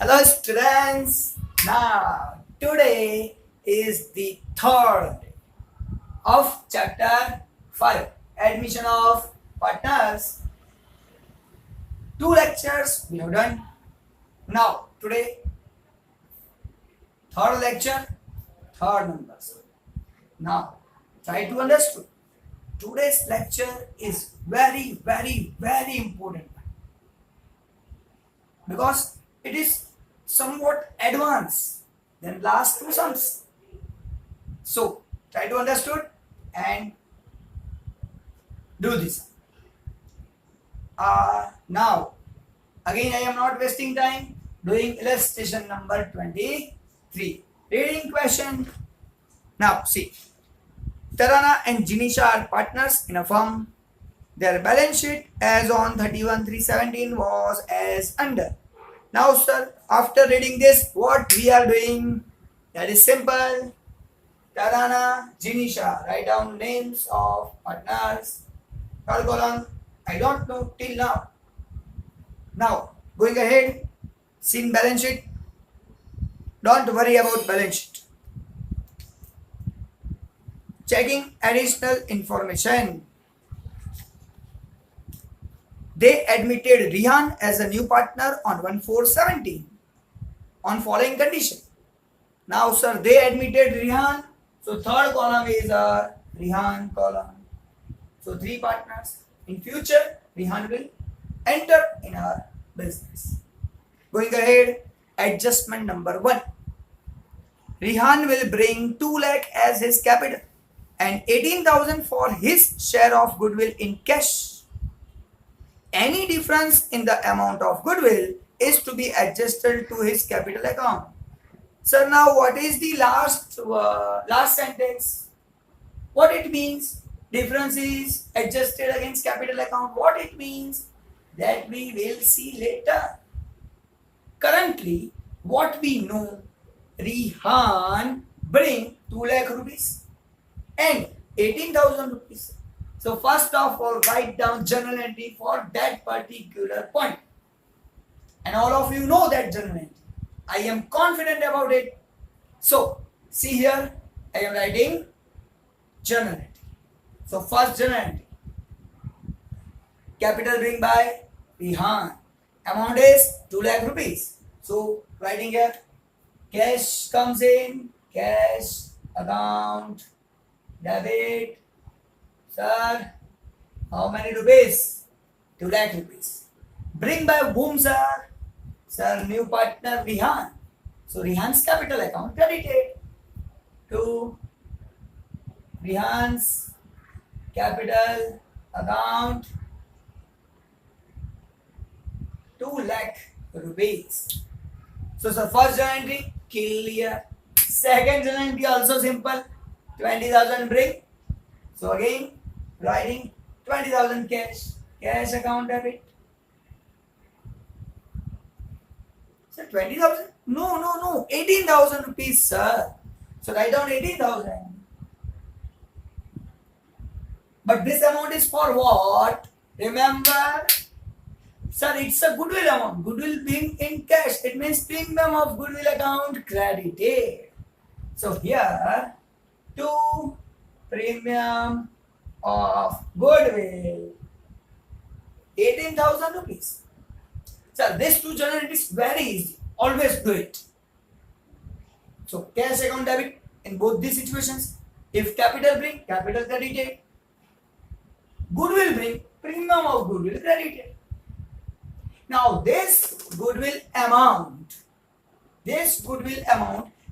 Hello students. Now today is the third day of chapter 5, admission of partners. Two lectures we have done. Now today third lecture, third numbers. Now try to understand. Today's lecture is very important because it is somewhat advanced than last two sums. So try to understood and do this. Now again I am not wasting time doing illustration number 23. Reading question. Now see, Tarana and Jinisha are partners in a firm. Their balance sheet as on 31/3/17 was as under. Now sir, after reading this, what we are doing? That is simple. Tarana, Jinisha, write down names of partners. Third column, I don't know till now. Now, going ahead, seeing balance sheet. Don't worry about balance sheet. Checking additional information. They admitted Rihan as a new partner on 1/4/17 on following condition. Now, sir, they admitted Rihan. So, third column is a Rihan column. So, three partners. In future, Rihan will enter in our business. Going ahead, adjustment number 1. Rihan will bring 2 lakh as his capital and 18,000 for his share of goodwill in cash. Any difference in the amount of goodwill is to be adjusted to his capital account. Sir, now what is the last sentence? What it means? Difference is adjusted against capital account. What it means? That we will see later. Currently, what we know, Rihan bring 2 lakh rupees and 18,000 rupees. So first of all, write down journal entry for that particular point. And all of you know that journal entry. I am confident about it. So see here, I am writing journal entry. So first journal entry. Capital bring by Rihan. Amount is 2 lakh rupees. So writing here, cash comes in, cash, account, debit. Sir, how many rupees? 2 lakh rupees. Bring by whom, sir? Sir, new partner Rihan. So Rihan's capital account credited to Rihan's capital account 2 lakh rupees. So sir, first journal entry clear. Second journal entry also simple. 20,000 bring. So again, writing 20,000 cash account debit. Sir, 20,000? No, 18,000 rupees, sir. So write down 18,000. But this amount is for what? Remember, sir, it's a goodwill amount. Goodwill being in cash. It means premium of goodwill account credited. So here, 2 premium of goodwill 18,000 rupees. So this two journal is very easy. Always do it. So cash account debit in both these situations. If capital bring, capital credited. Goodwill bring, premium of goodwill credited. Now this goodwill amount,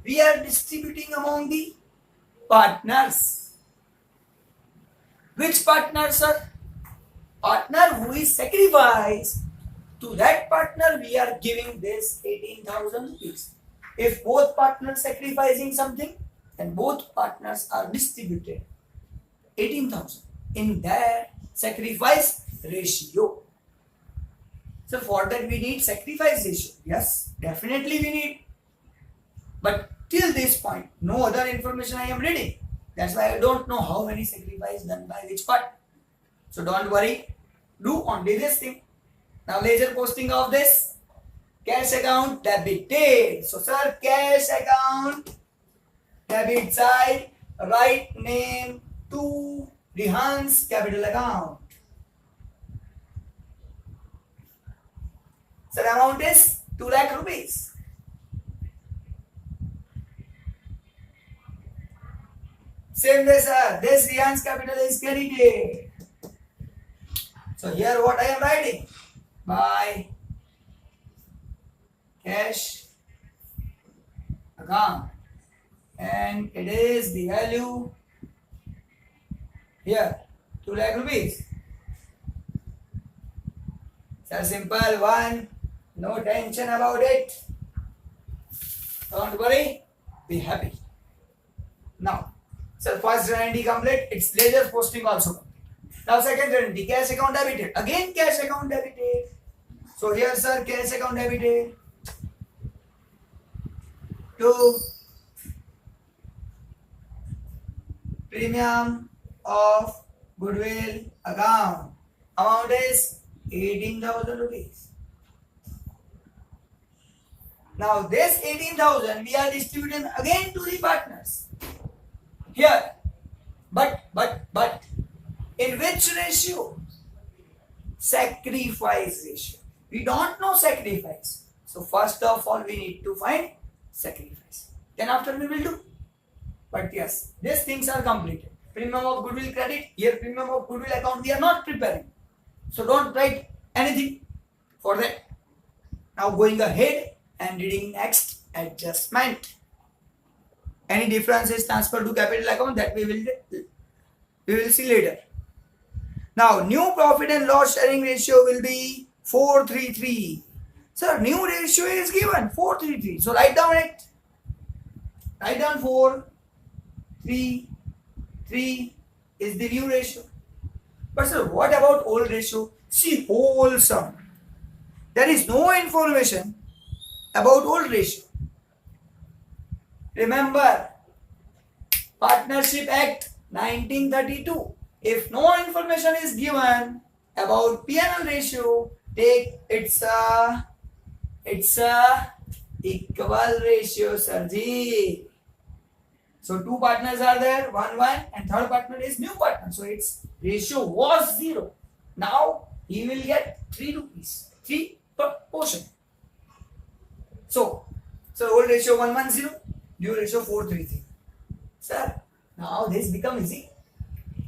we are distributing among the partners. Which partner, sir? Partner who is sacrificed. To that partner, we are giving this 18,000 rupees. If both partners sacrificing something, then both partners are distributed 18,000 in their sacrifice ratio. So for that we need sacrifice ratio. Yes, definitely we need. But till this point, no other information I am reading. That's why I don't know how many sacrifice done by which part. So don't worry. Do only this thing. Now laser posting of this. Cash account debited. So sir, cash account debit side, write name to Rehan's capital account. Sir, amount is 2 lakh rupees. Same way sir, this Rehan's capital is credited. So here what I am writing? By cash account, and it is the value here 2 lakh rupees. So simple one, no tension about it. Don't worry, be happy. Now, so first guarantee complete, its ledger posting also complete. Now second guarantee, cash account debited. Again cash account debited. So here sir, cash account debited to premium of goodwill account. Amount is 18,000 rupees. Now this 18,000 we are distributing again to the partners. Here, but in which ratio? Sacrifice ratio. We don't know sacrifice. So first of all we need to find sacrifice. Then after we will do. But yes, these things are completed. Premium of goodwill credit. Here premium of goodwill account we are not preparing. So don't write anything for that. Now going ahead and reading next adjustment. Any difference is transferred to capital account, that we will see later. Now new profit and loss sharing ratio will be 4:3:3. Sir, new ratio is given 4:3:3. So write down it. Write down 4:3:3 is the new ratio. But sir, what about old ratio? See, whole sum. There is no information about old ratio. Remember, Partnership Act 1932. If no information is given about P&L ratio, take it's a equal ratio, Sarji. So two partners are there, one, and third partner is new partner. So its ratio was 0. Now he will get 3 rupees, 3 per portion. So old ratio 110, new ratio 4:3:3. Sir, now this become easy.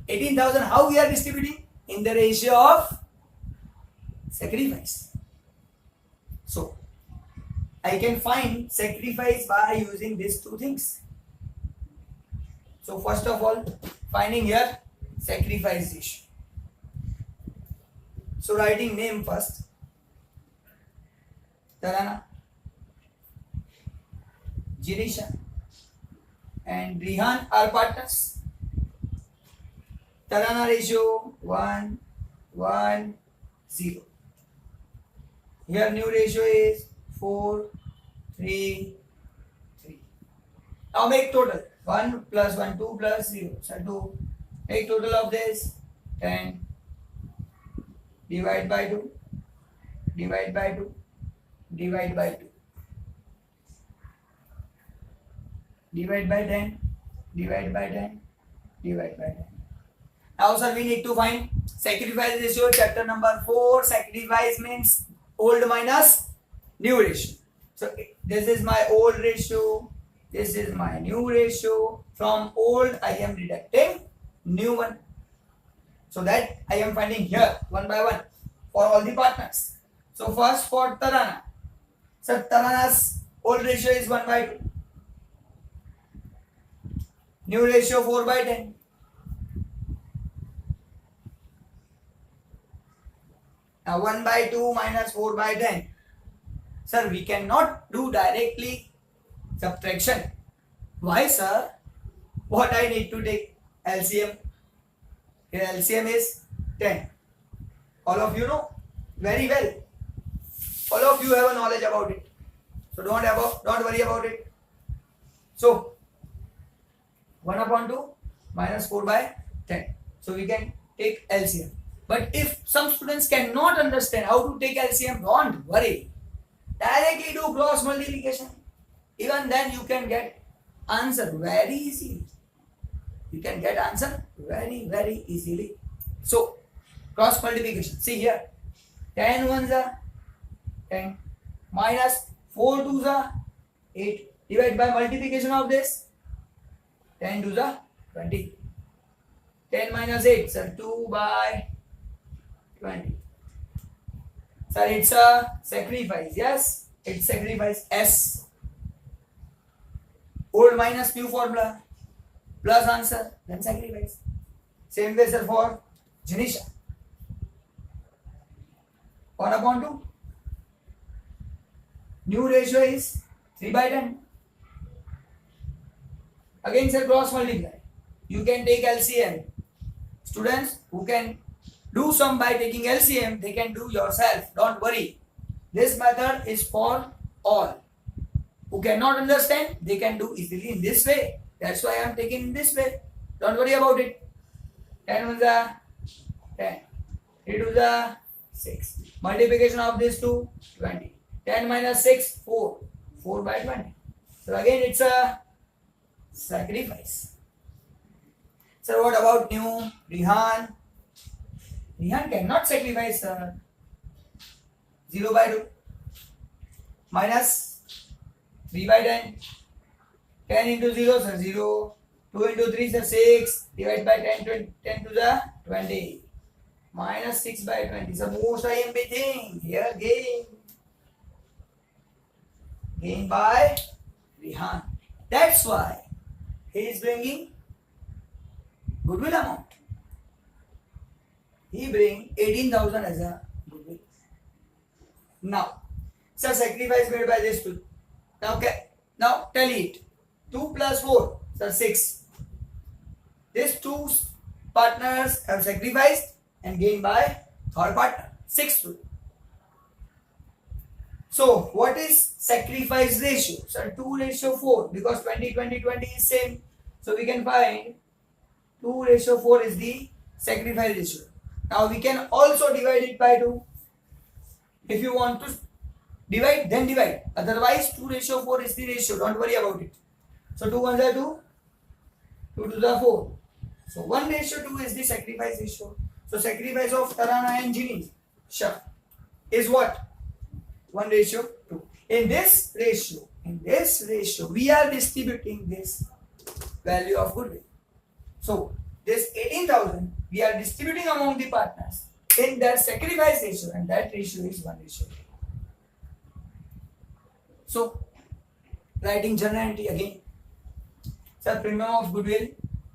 18,000, how we are distributing? In the ratio of sacrifice. So I can find sacrifice by using these two things. So first of all, finding here sacrifice ratio. So writing name first. Tarana, Jirisha and Rehan are partners. Tarana ratio 1:1:0. Here new ratio is 4:3:3. Now make total. 1 plus 1, 2 plus 0. So 2. Make total of this 10. Divide by 2. Divide by 2. Divide by 2. Divide by 10. Divide by 10. Divide by 10. Now sir, we need to find sacrifice ratio, chapter number 4. Sacrifice means old minus new ratio. So this is my old ratio. This is my new ratio. From old I am deducting new one. So that I am finding here one by one for all the partners. So first for Tarana. So Tarana's old ratio is 1/2. New ratio 4/10. Now 1/2 minus 4/10. Sir, we cannot do directly subtraction. Why, sir? What I need to take? LCM. Here LCM is 10. All of you know very well. All of you have a knowledge about it. So don't worry about it. So 1/2 minus 4/10. So we can take LCM. But if some students cannot understand how to take LCM, don't worry. Directly do cross multiplication. Even then you can get answer very easily. You can get answer very easily. So cross multiplication. See here. 10 ones are 10 minus 4 twos are 8. Divide by multiplication of this. 10 twos are 20. 10 minus 8, sir, 2 by 20. Sir, it's a sacrifice. Yes, it's sacrifice. S. Old minus new formula. Plus answer, then sacrifice. Same way, sir, for Janisha. 1 upon 2. New ratio is 3 by 10. Again, sir, cross multiply. You can take LCM. Students who can do sum by taking LCM, they can do yourself. Don't worry. This method is for all. Who cannot understand, they can do easily in this way. That's why I am taking in this way. Don't worry about it. 10 was a 10. 3 was a 6. Multiplication of this to 20. 10 minus 6, 4. 4 by 20. So again it's a sacrifice. So what about new Rihan? Rihan cannot sacrifice 0 by 2 minus 3 by 10. 10 into 0 is 0. 2 into 3 is 6. Divide by 10 to the 20. Minus 6 by 20. So most IMP thing. Here gain. Gain by Rihan. That's why he is bringing goodwill amount. He bring 18,000 as a goodwill. Now, sir, sacrifice made by this two. Now tell it. 2 plus 4, sir, 6. These two partners have sacrificed and gained by third partner. 6 2. So what is sacrifice ratio? Sir, 2:4 because 20 is same. So we can find 2:4 is the sacrifice ratio. Now we can also divide it by 2. If you want to divide, then divide. Otherwise 2:4 is the ratio. Don't worry about it. So 2 ones are 2. 2 twos are 4. So 1:2 is the sacrifice ratio. So sacrifice of Tarana and Janisha is what? 1:2. In this ratio, we are distributing this value of goodwill. So this 18,000 we are distributing among the partners in their sacrifice ratio, and that ratio is 1:2. So writing journal entry again. So premium of goodwill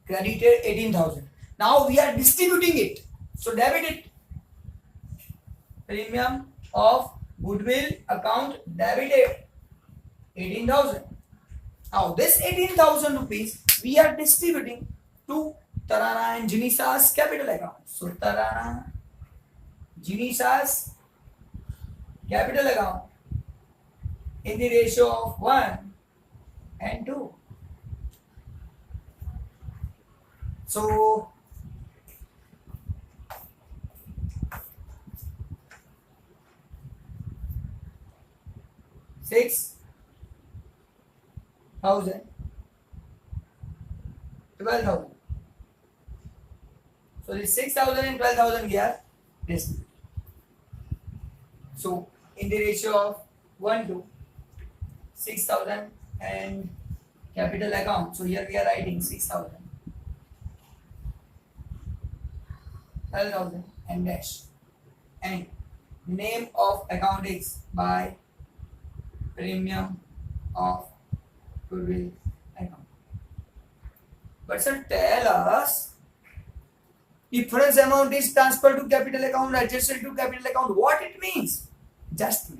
credited 18,000. Now we are distributing it. So debit it. Premium of goodwill account debited 18,000. Now this 18,000 rupees we are distributing to Tarana and Janisha's capital account. So Tarana, Janisha's capital account in the ratio of 1 and 2. So $6,000, $12,000. So this 6,000 and 12,000 here this. So in the ratio of 1 to 6,000 and capital account. So here we are writing 6,000, 12,000 and dash. And name of account is by premium of goodwill account. But sir, tell us, difference amount is transferred to capital account, adjusted to capital account. What it means? Just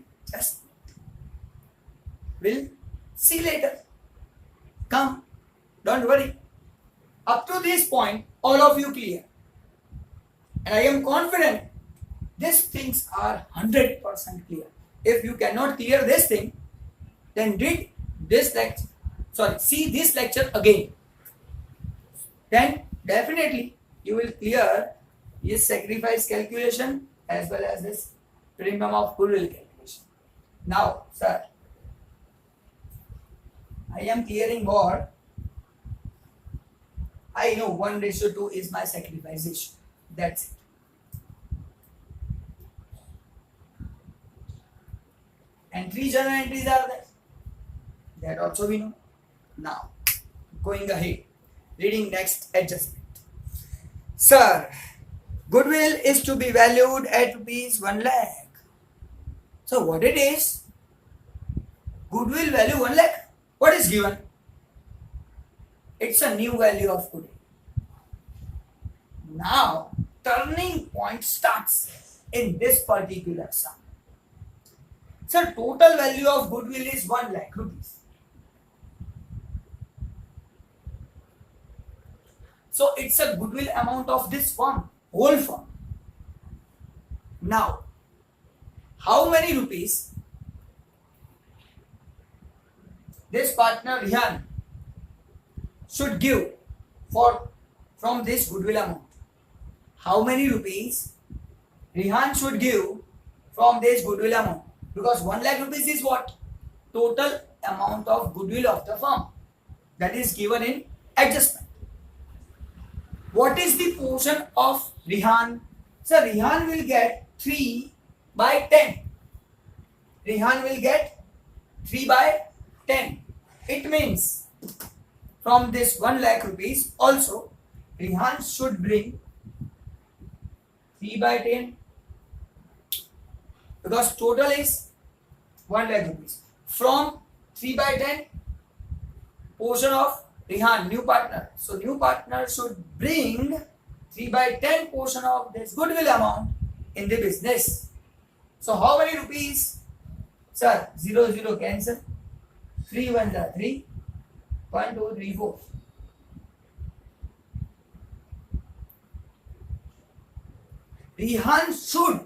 we'll see later. Come, don't worry. Up to this point, all of you clear. And I am confident these things are 100% clear. If you cannot clear this thing, then read this lecture. See this lecture again. Then definitely you will clear this sacrifice calculation as well as this premium of goodwill calculation. Now, sir, I am clearing board. I know 1:2 is my sacrifice ratio. That's it. And 3 journal entries are there. That also we know. Now, going ahead, reading next adjustment. Sir, goodwill is to be valued at rupees 1 lakh. So what it is? Goodwill value 1 lakh. What is given? It's a new value of goodwill. Now, turning point starts in this particular sum. So total value of goodwill is 1 lakh rupees. So it's a goodwill amount of this firm, whole firm. Now, how many rupees this partner Rihan should give from this goodwill amount? How many rupees Rihan should give from this goodwill amount? Because 1 lakh rupees is what? Total amount of goodwill of the firm. That is given in adjustment. What is the portion of Rihan? So Rihan will get 3 by 10. Rihan will get 3 by 10. It means from this 1 lakh rupees also Rihan should bring 3 by 10 because total is 1 lakh rupees. From 3 by 10 portion of Rihan, new partner. So new partner should bring 3 by 10 portion of this goodwill amount in the business. So how many rupees? Sir, 0, 0 cancel. 3 1s are 3. 1, 2, 3, 4. Rihan should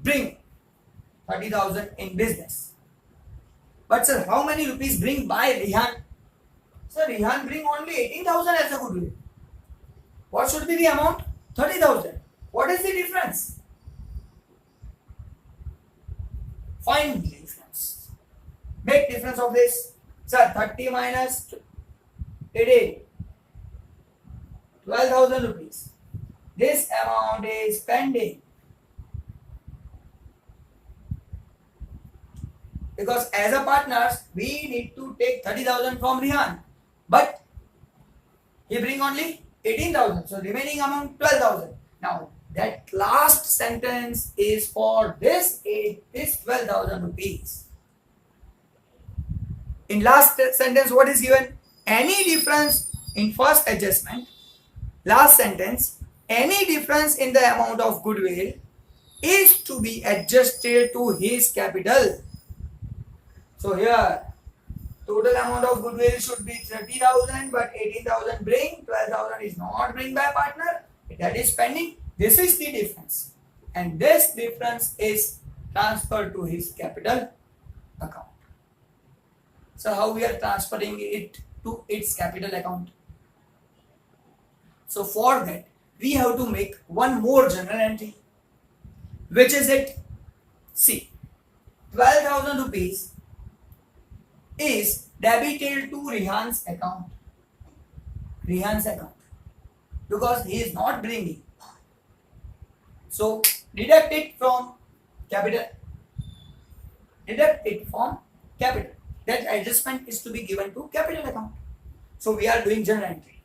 bring 30,000 in business. But sir, how many rupees bring by Rihan? Sir, Rihan bring only 18,000 as a goodwill. What should be the amount? 30,000. What is the difference? Find the difference. Make difference of this. Sir, 30 minus 18. 12,000 rupees. This amount is pending. Because as a partners, we need to take 30,000 from Rihan. But he bring only 18,000. So remaining amount 12,000. Now that last sentence is for this 12,000 rupees. In last sentence, what is given? Any difference in first adjustment, last sentence, any difference in the amount of goodwill is to be adjusted to his capital. So here, total amount of goodwill should be 30,000, but 18,000 bring, 12,000 is not bring by partner. That is pending. This is the difference. And this difference is transferred to his capital account. So how we are transferring it to its capital account? So for that, we have to make one more journal entry. Which is it? See, 12,000 rupees is debited to Rihan's account. Rihan's account. Because he is not bringing. So deduct it from capital. Deduct it from capital. That adjustment is to be given to capital account. So we are doing journal entry.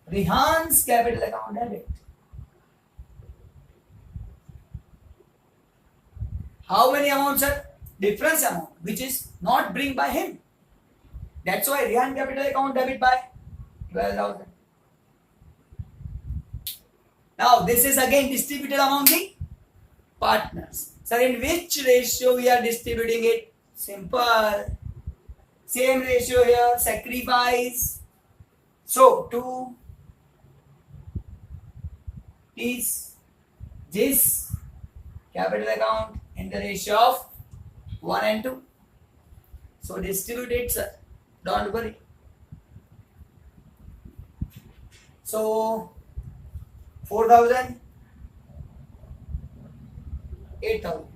Rihan's capital account debit. How many amounts are? Difference amount, which is not bring by him. That's why Rihan capital account debit by 12,000. Now this is again distributed among the partners. So in which ratio we are distributing it? Simple. Same ratio here, sacrifice. So 2 is this capital account in the ratio of 1 and 2. So distribute it, sir. Don't worry. So 4,000, 8,000.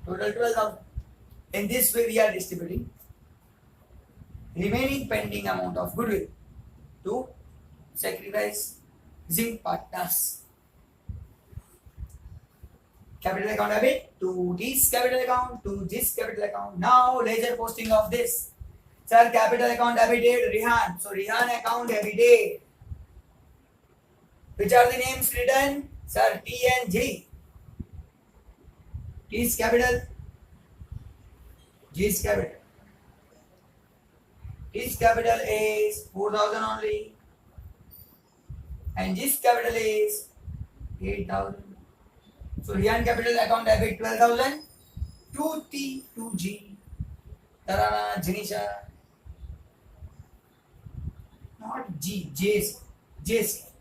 Total 12,000. In this way, we are distributing remaining pending amount of goodwill to sacrificing partners. Capital account debit to this capital account to this capital account. Now ledger posting of this. Sir, capital account debited Rihan. So Rihan account debited. Which are the names written? Sir, T and G. T is capital. G is capital. T's capital is 4,000 only. And G's capital is 8,000. So Rihan capital account debit 12,000 to T to G. Tarana, Janisha. Not G, J's. J's.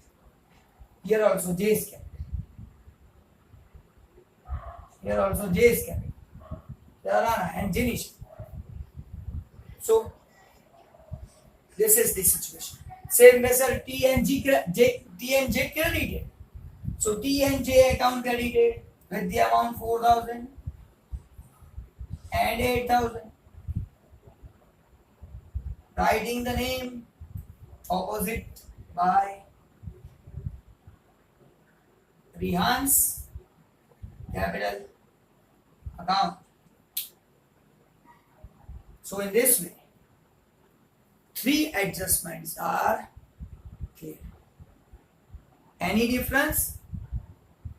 Here also J's capital. Here also J's capital. Tarana and Janisha. So this is the situation. Same vessel T and J credited. So T and J account credited with the amount 4,000 and 8,000. Writing the name opposite by Rihan's capital account. So in this way, three adjustments are clear. Any difference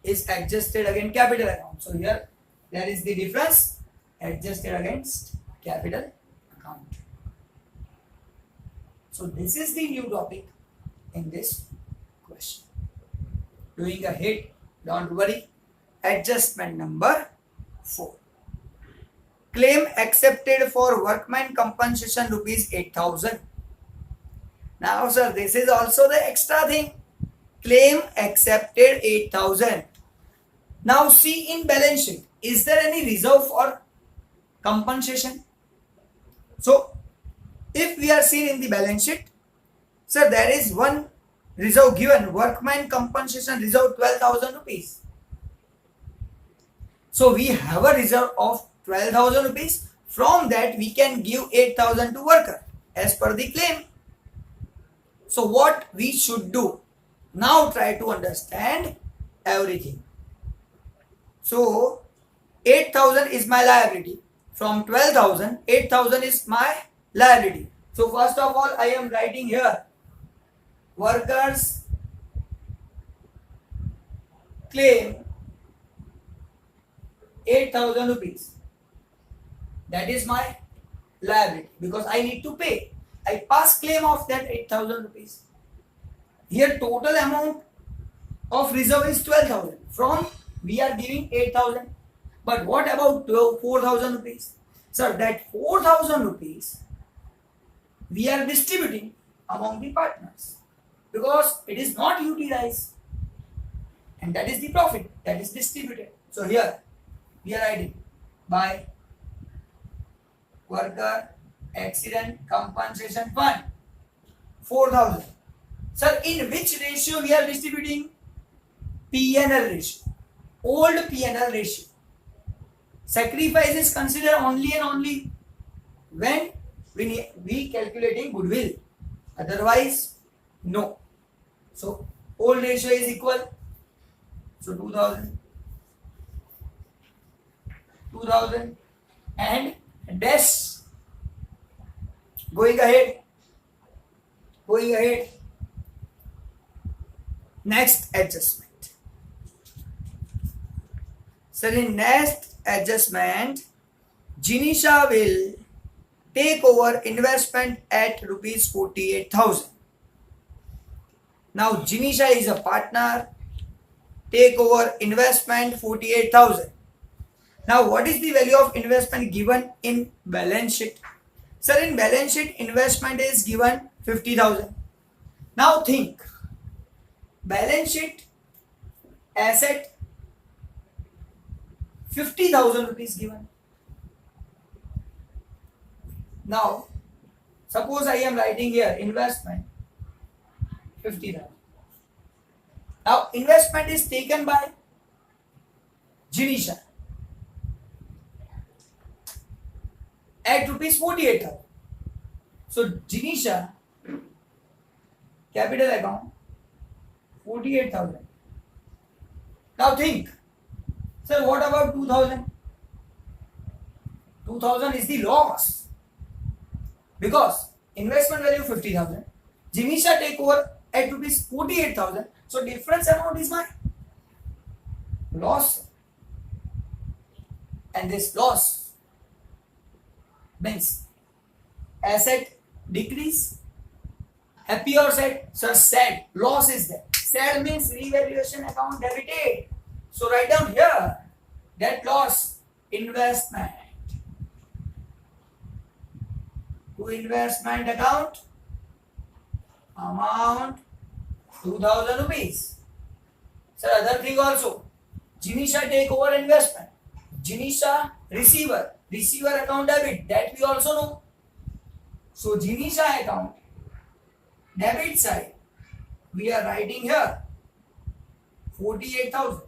is adjusted against capital account. So here there is the difference adjusted against capital account. So this is the new topic in this question. Doing a hit, don't worry. Adjustment number 4. Claim accepted for workman compensation rupees 8,000. Now sir, this is also the extra thing. Claim accepted 8,000. Now see in balance sheet, is there any reserve for compensation? So if we are seen in the balance sheet, sir, there is one reserve given, workman compensation reserve 12,000 rupees. So we have a reserve of 12,000 rupees. From that we can give 8,000 to worker as per the claim. So what we should do? Now try to understand everything. So 8,000 is my liability. From 12,000, 8,000 is my liability. So first of all, I am writing here workers claim 8,000 rupees. That is my liability because I need to pay. I pass claim of that 8,000 rupees. Here total amount of reserve is 12,000. From we are giving 8,000. But what about 4,000 rupees? Sir, that 4,000 rupees we are distributing among the partners because it is not utilized. And that is the profit that is distributed. So here we are writing by worker accident compensation fund 4,000. Sir, in which ratio we are distributing? P&L ratio. Old P&L ratio. Sacrifice is considered only and only when we calculating goodwill. Otherwise, no. So old ratio is equal. So 2,000 and dash. Going ahead. Next adjustment. So in next adjustment, Janisha will take over investment at rupees 48,000. Now Janisha is a partner. Take over investment 48,000. Now what is the value of investment given in balance sheet? Sir, in balance sheet investment is given 50,000. Now think, balance sheet asset 50,000 rupees given. Now suppose I am writing here investment 50,000. Now investment is taken by Janisha. at rupees 48,000. So Jinisha capital account 48,000. Now think, sir, what about 2,000? 2,000 is the loss because investment value 50,000. Jinisha take over at rupees 48,000. So difference amount is my loss. And this loss means asset decrease. Happy or sad? Sir, sad. Loss is there. Sad means revaluation account debited. So write down here that loss investment to investment account amount 2,000 rupees. Sir, other thing also. Jinisha take over investment. Jinisha receiver account debit, that we also know. So Jinisha account debit side we are writing here 48,000.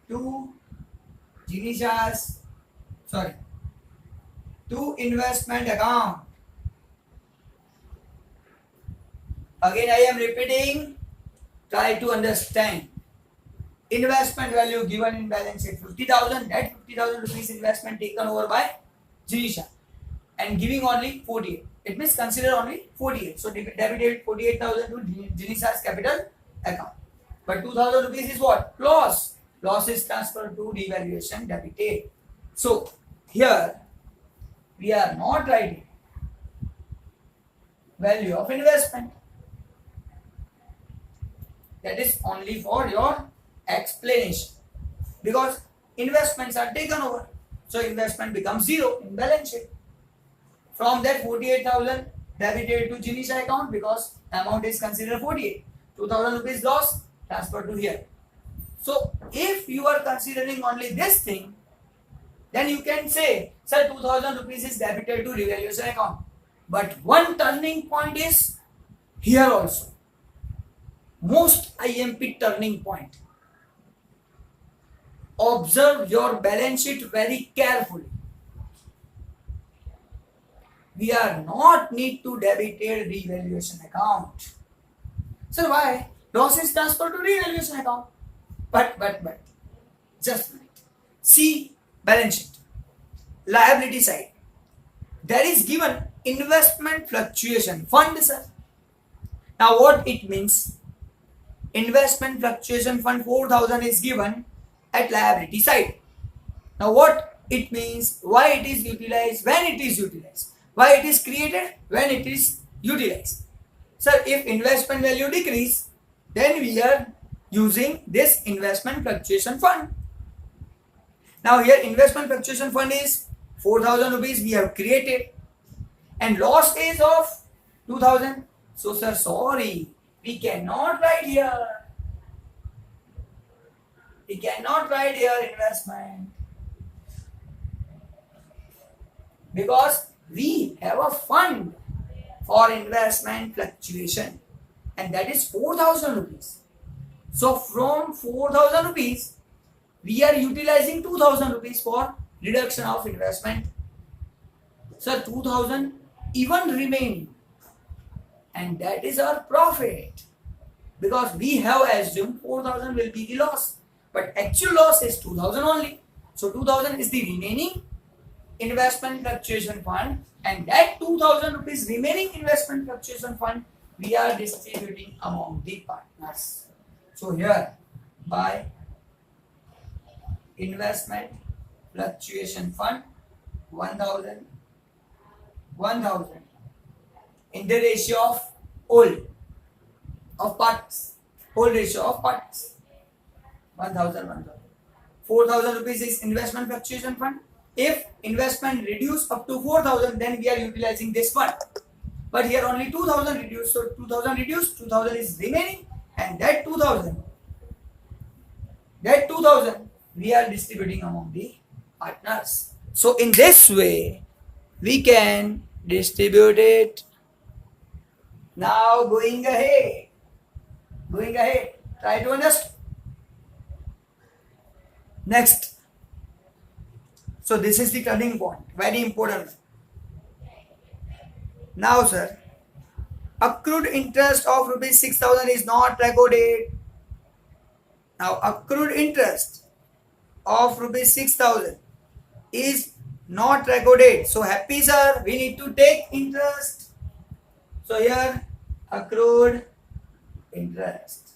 To Jinisha's to investment account. Again I am repeating, try to understand. Investment value given in balance sheet 50,000, that 50,000 rupees investment taken over by Jinisha and giving only 48. It means consider only 48. So debited 48,000 to Jinisha's capital account. But 2,000 rupees is what? Loss. Loss is transferred to devaluation debited. So here we are not writing value of investment. That is only for your explanation because investments are taken over. So investment becomes zero in balance sheet. From that 48,000 debited to Jinisha account because amount is considered 48. 2,000 rupees loss transferred to here. So if you are considering only this thing, then you can say, sir, 2,000 rupees is debited to revaluation account. But one turning point is here also. Most IMP turning point. Observe your balance sheet very carefully. We are not need to debited revaluation account. So why? Loss is transferred to revaluation account. But, just a minute. See balance sheet. Liability side. There is given investment fluctuation fund, sir. Now what it means? Investment fluctuation fund 4,000 is given at liability side. Now what it means? Why it is utilized? When it is utilized? Why it is created? When it is utilized? Sir, if investment value decrease, then we are using this investment fluctuation fund. Now here investment fluctuation fund is 4,000 rupees we have created and loss is of 2,000. So sir, sorry, we cannot write here. We cannot write here investment because we have a fund for investment fluctuation and that is 4,000 rupees. So from 4,000 rupees, we are utilizing 2,000 rupees for reduction of investment. So 2,000 even remaining and that is our profit because we have assumed 4,000 will be the loss. But actual loss is 2,000 only. So 2,000 is the remaining investment fluctuation fund and that 2,000 rupees remaining investment fluctuation fund we are distributing among the partners. So here by investment fluctuation fund 1,000 in the ratio of old ratio of partners 1,000. 4,000 rupees is investment fluctuation fund. If investment reduce up to 4,000, then we are utilizing this fund. But here only 2,000 reduced, so 2,000 reduced, 2,000 is remaining, and that 2,000 we are distributing among the partners. So in this way, we can distribute it. Now going ahead, try to understand. Next. So this is the turning point, very important. Now sir, accrued interest of rupees 6,000 is not recorded. Now accrued interest of rupees 6,000 is not recorded. So happy sir, we need to take interest. So here accrued interest.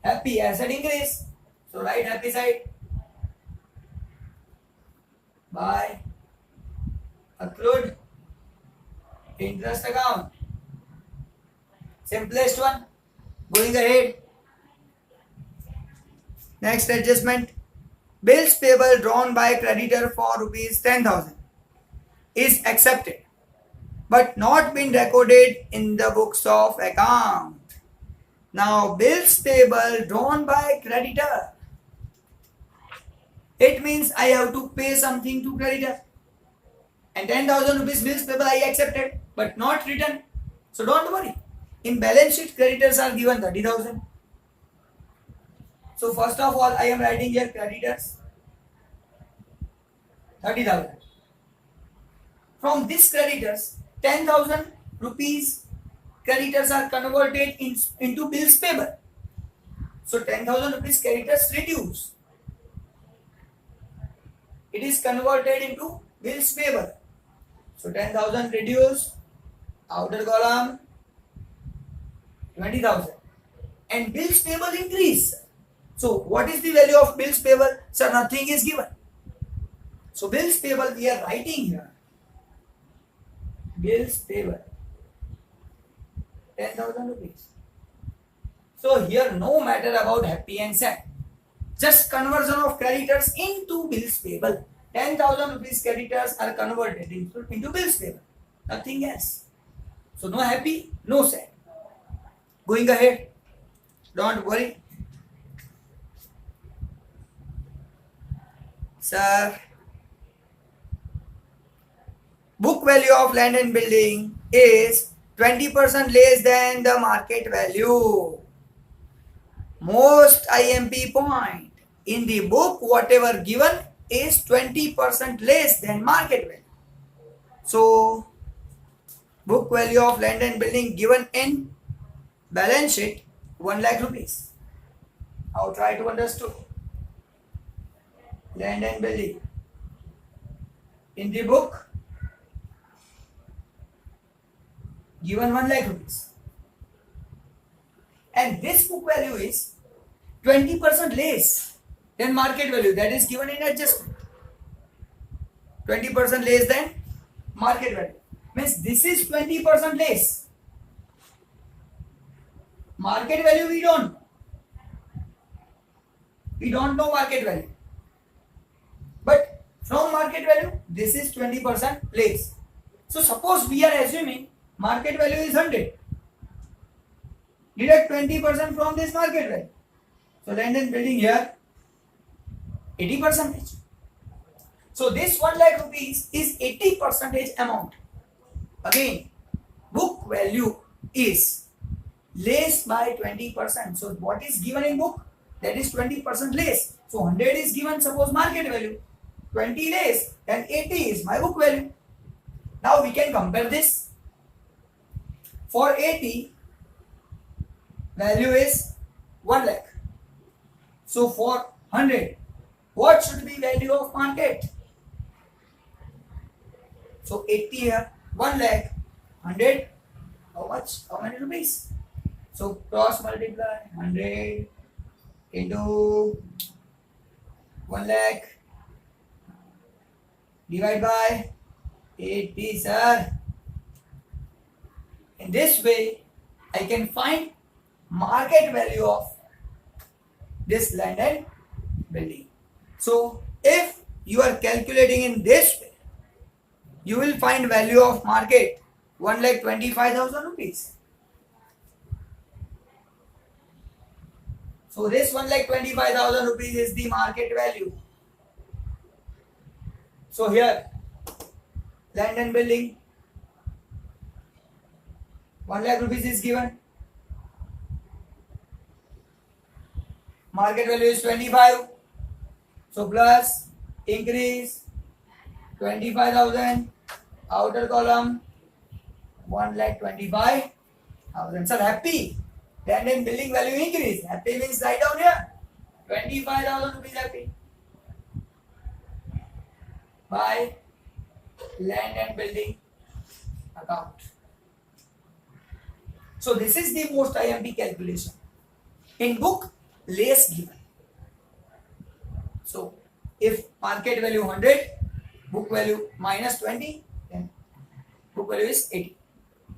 Happy asset increase. So write happy side by accrued interest account. Simplest one. Going ahead. Next adjustment. Bills payable drawn by creditor for rupees 10,000 is accepted but not been recorded in the books of account. Now bills payable drawn by creditor. It means I have to pay something to creditor. And 10,000 rupees bills payable I accepted but not written. So don't worry. In balance sheet creditors are given 30,000. So first of all I am writing here creditors 30,000. From this creditors 10,000 rupees creditors are converted into bills payable. So 10,000 rupees creditors reduce. It is converted into bills payable. So 10,000 reduce, outer column 20,000 and bills payable increase. So what is the value of bills payable? Sir, nothing is given. So bills payable we are writing here. Bills payable 10,000 rupees. So here no matter about happy and sad. Just conversion of creditors into bills payable. 10,000 rupees creditors are converted into bills payable. Nothing else. So no happy, no sad. Going ahead. Don't worry. Sir, book value of land and building is 20% less than the market value. Most IMP point. In the book, whatever given is 20% less than market value. So, book value of land and building given in balance sheet 1 lakh rupees. Now try to understand. Land and building. In the book, given 1 lakh rupees. And this book value is 20% less than market value. That is given in adjustment. 20% less than market value. Means this is 20% less. Market value we don't know. We don't know market value. But from market value, this is 20% less. So suppose we are assuming market value is 100. Deduct 20% from this market value. So land and building here 80%. So this 1 lakh rupees is 80% amount. Again, book value is less by 20%. So what is given in book? That is 20% less. So 100 is given, suppose market value. 20 less than 80 is my book value. Now we can compare this. For 80, value is 1 lakh. So for 100, what should be value of market? So 80 here, 1 lakh, 100, how much? How many rupees? So cross multiply 100 into 1 lakh divide by 80, sir. In this way, I can find market value of this land and building. So if you are calculating in this way, you will find value of market 1,25,000 rupees. So this 1,25,000 rupees is the market value. So here land and building 1 lakh rupees is given. market value is 25. So plus increase 25,000. Outer column 1,25,000. Sir, happy. Land and building value increase. Happy means write down here. 25,000 rupees happy. By land and building account. So this is the most IMP calculation. In book, less given. So if market value 100, book value minus 20, then book value is 80.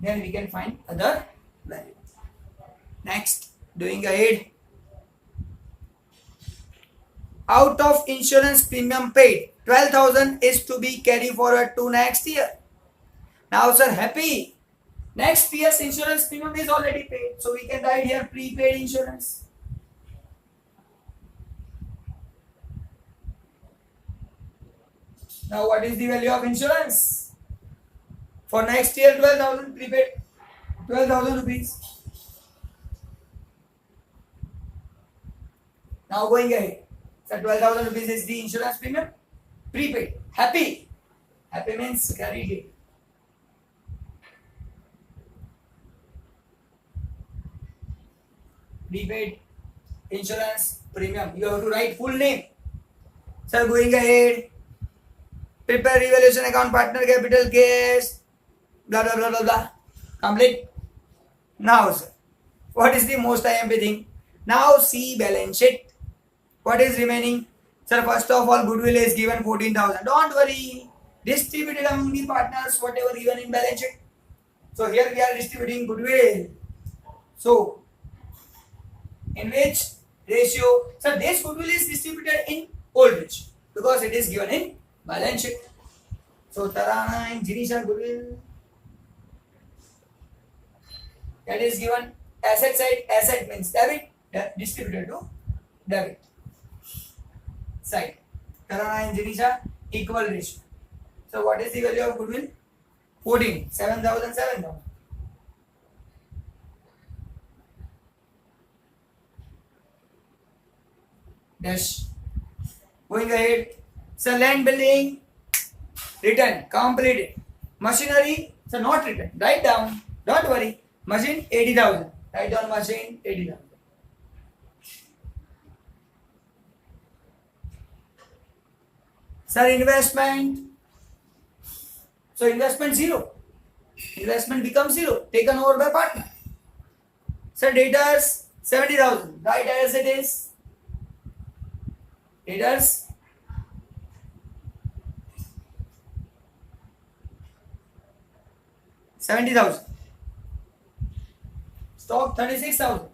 Then we can find other value. Next, doing ahead. Out of insurance premium paid, 12,000 is to be carried forward to next year. Now, sir, happy. Next year's insurance premium is already paid. So we can write here prepaid insurance. Now, what is the value of insurance? For next year, 12,000 prepaid, 12,000 rupees. Now, going ahead. So, 12,000 rupees is the insurance premium. Prepaid. Happy. Happy means carried it. Prepaid insurance premium. You have to write full name. Sir, going ahead. Prepare revaluation account, partner capital, cash, blah blah blah blah blah. Complete. Now, sir, what is the most IMP thing? Now see balance sheet. What is remaining? Sir, first of all, goodwill is given 14,000. Don't worry. Distributed among the partners, whatever given in balance sheet. So here we are distributing goodwill. So, in which ratio? Sir, this goodwill is distributed in old ratio because it is given in balance sheet. So Tarana and Jinisha goodwill, that is given asset side. Asset means debit, distributed to debit side. Tarana and Jinisha equal ratio. So what is the value of goodwill? 14, 7,000, 7,000. Dash. Going ahead. So land building, written, completed. Machinery, so not written. Write down. Don't worry. Machine 80,000. Write down machine 80,000. Sir, investment. So investment 0. Investment becomes 0. Taken over by partner. Sir, debtors 70,000. Write as it is. Debtors 70,000. Stock 36,000.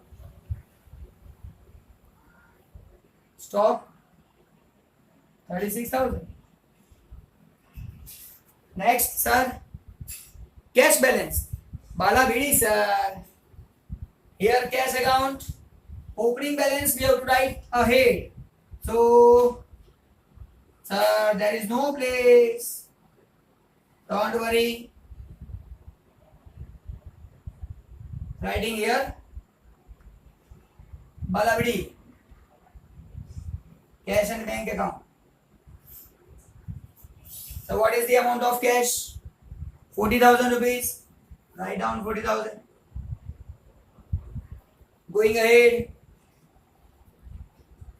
Stock 36,000. Next, sir, cash balance. Bala Bidi, sir. Here, cash account. Opening balance we have to write ahead. So, sir, there is no place. Don't worry. Writing here. Balabidi. Cash and bank account. So what is the amount of cash? 40,000 rupees. Write down 40,000. Going ahead.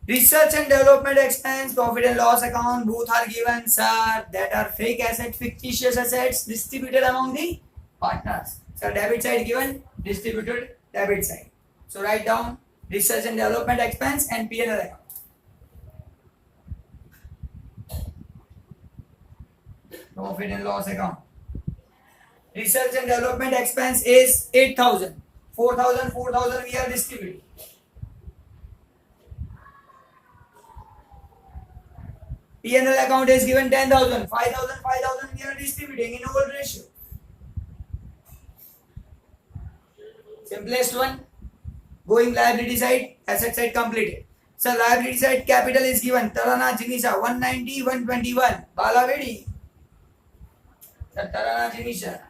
Research and development expense, profit and loss account, both are given, sir. That are fake assets, fictitious assets distributed among the partners. So debit side given, distributed debit side. So write down research and development expense and P&L account. Profit and loss account. Research and development expense is 8,000. 4,000, 4,000 we are distributing. P&L account is given 10,000. 5,000, 5,000 we are distributing in old ratio. Simplest one. Going liability side, asset side completed. So liability side capital is given. Tarana Jinisha 190, 121. Bala Vedi. Tarana Jinisha.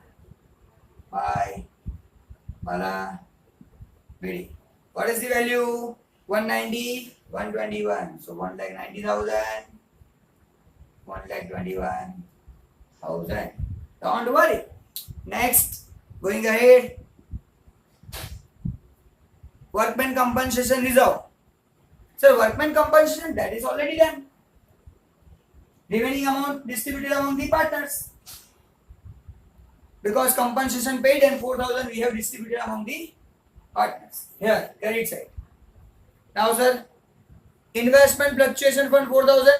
By Bala Vedi. What is the value? 190, 121. So 1,90,000. 1,21,000. Don't worry. Next, going ahead. Workman compensation reserve. So workman compensation, that is already done. Remaining amount distributed among the partners. Because compensation paid and 4,000 we have distributed among the partners. Here, credit side. Now sir, investment fluctuation fund 4,000.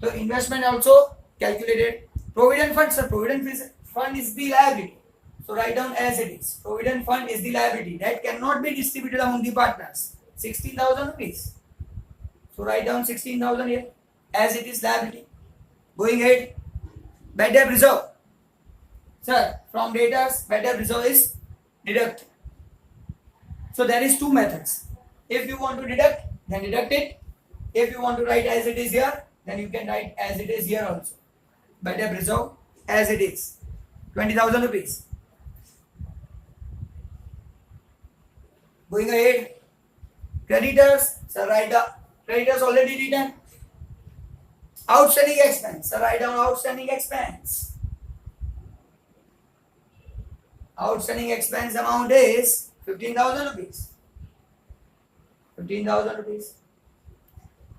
So investment also calculated. Provident fund, sir, provident fund is the liability. So write down as it is. Provident fund is the liability that cannot be distributed among the partners. 16,000 rupees. So write down 16,000 here as it is liability. Going ahead, bad debt reserve. Sir, from debtors, bad debt reserve is deducted. So there is two methods. If you want to deduct, then deduct it. If you want to write as it is here, then you can write as it is here also. Bad debt reserve as it is. 20,000 rupees. Going ahead, creditors, sir, write down. Creditors already written. Outstanding expense, sir, write down outstanding expense. Outstanding expense amount is 15,000 rupees. 15,000 rupees.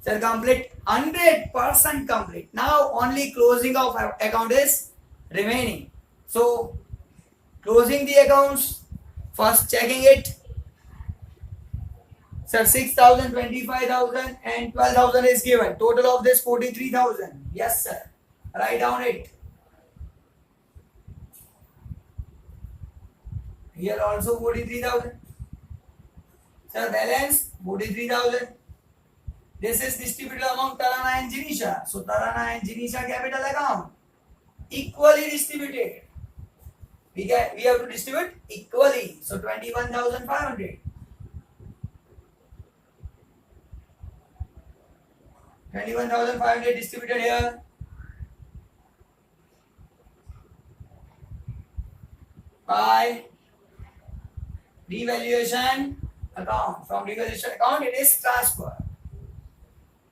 Sir, complete 100% complete. Now only closing of account is remaining. So closing the accounts, first checking it. Sir, 6,000, 25,000 and 12,000 is given. Total of this 43,000. Yes, sir. Write down it. Here also 43,000. Sir, balance 43,000. This is distributed among Tarana and Jinisha. So Tarana and Jinisha capital account equally distributed. We have to distribute equally. So 21,500. 21,500 distributed here. By devaluation account. From devaluation account it is transfer.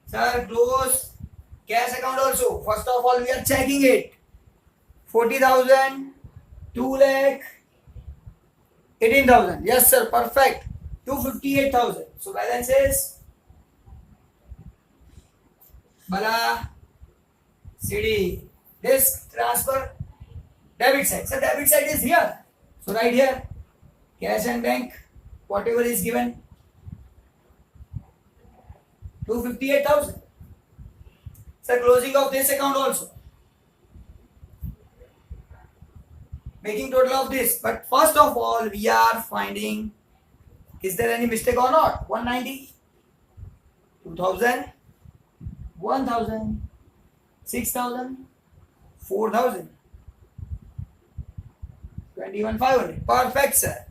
Sir, close cash account also. First of all we are checking it. 40,000, 2 lakh, 18,000. Yes sir, perfect. 258,000. So balance is Bala CD. This transfer debit side. So debit side is here. So right here, cash and bank, whatever is given, 258,000. So closing of this account also. Making total of this. But first of all, we are finding, is there any mistake or not? 190, 2,000, 1,000, 6,000, 4,000, 21,500. Perfect, sir.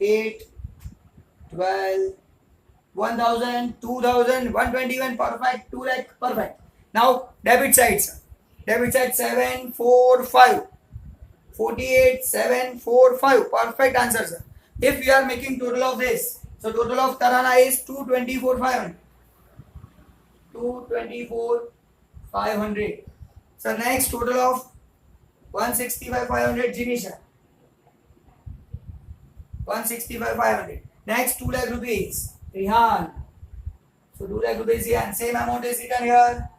8, 12, 1,000, 2,000, 121. Perfect. 2 lakh. Perfect. Now debit side, sir. Debit side 745. 48, 745. Perfect answer, sir. If we are making total of this, so total of Tarana is 224,500. 224,500. So next total of 165,500 Jinisha. 165,500. Next 2 lakh rupees Rihan. So 2 lakh rupees here. Same amount is written here.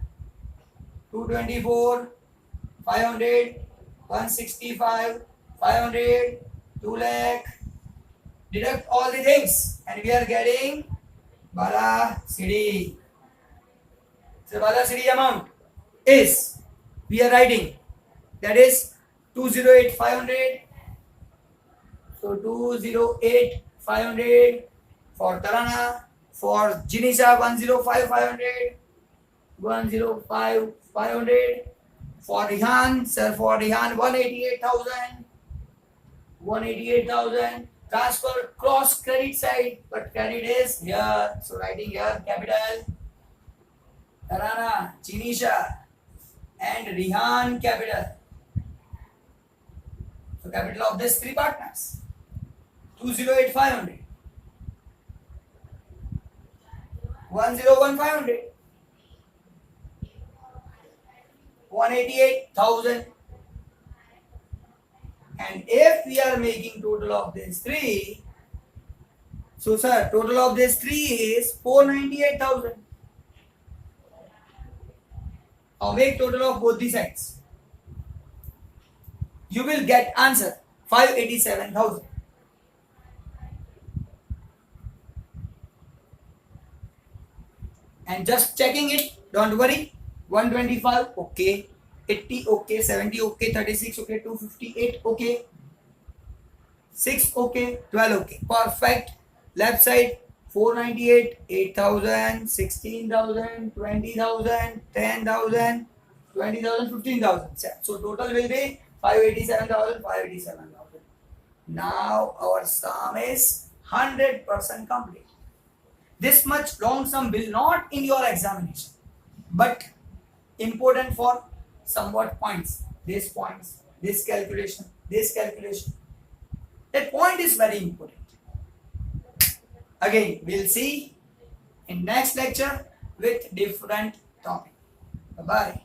224,500. 165,500. 2 lakh. Deduct all the things and we are getting Bala CD. So Bala CD amount is, we are writing, that is 208,500. So 208,500 for Tarana, for Jinisha 105,500, 105,500 for Rihan, sir, for Rihan 188,000, 188,000. Transfer cross credit side, but credit is here. So writing here capital Tarana, Jinisha and Rihan capital. So capital of these three partners 208,500, 101,500. 188,000. And if we are making total of these three, so sir, total of these three is 498,000. Now make total of both the sides. You will get answer 587,000. And just checking it, don't worry. 125, okay. 80, okay. 70, okay. 36, okay. 258, okay. 6, okay. 12, okay. Perfect. Left side 498, 8,000, 16,000, 20,000, 10,000, 20,000, 15,000. So total will be 587,000, 587,000. Now our sum is 100% complete. This much long sum will not in your examination, but important for somewhat points. This calculation, this calculation. That point is very important. Again, we'll see in next lecture with different topic. Bye-bye.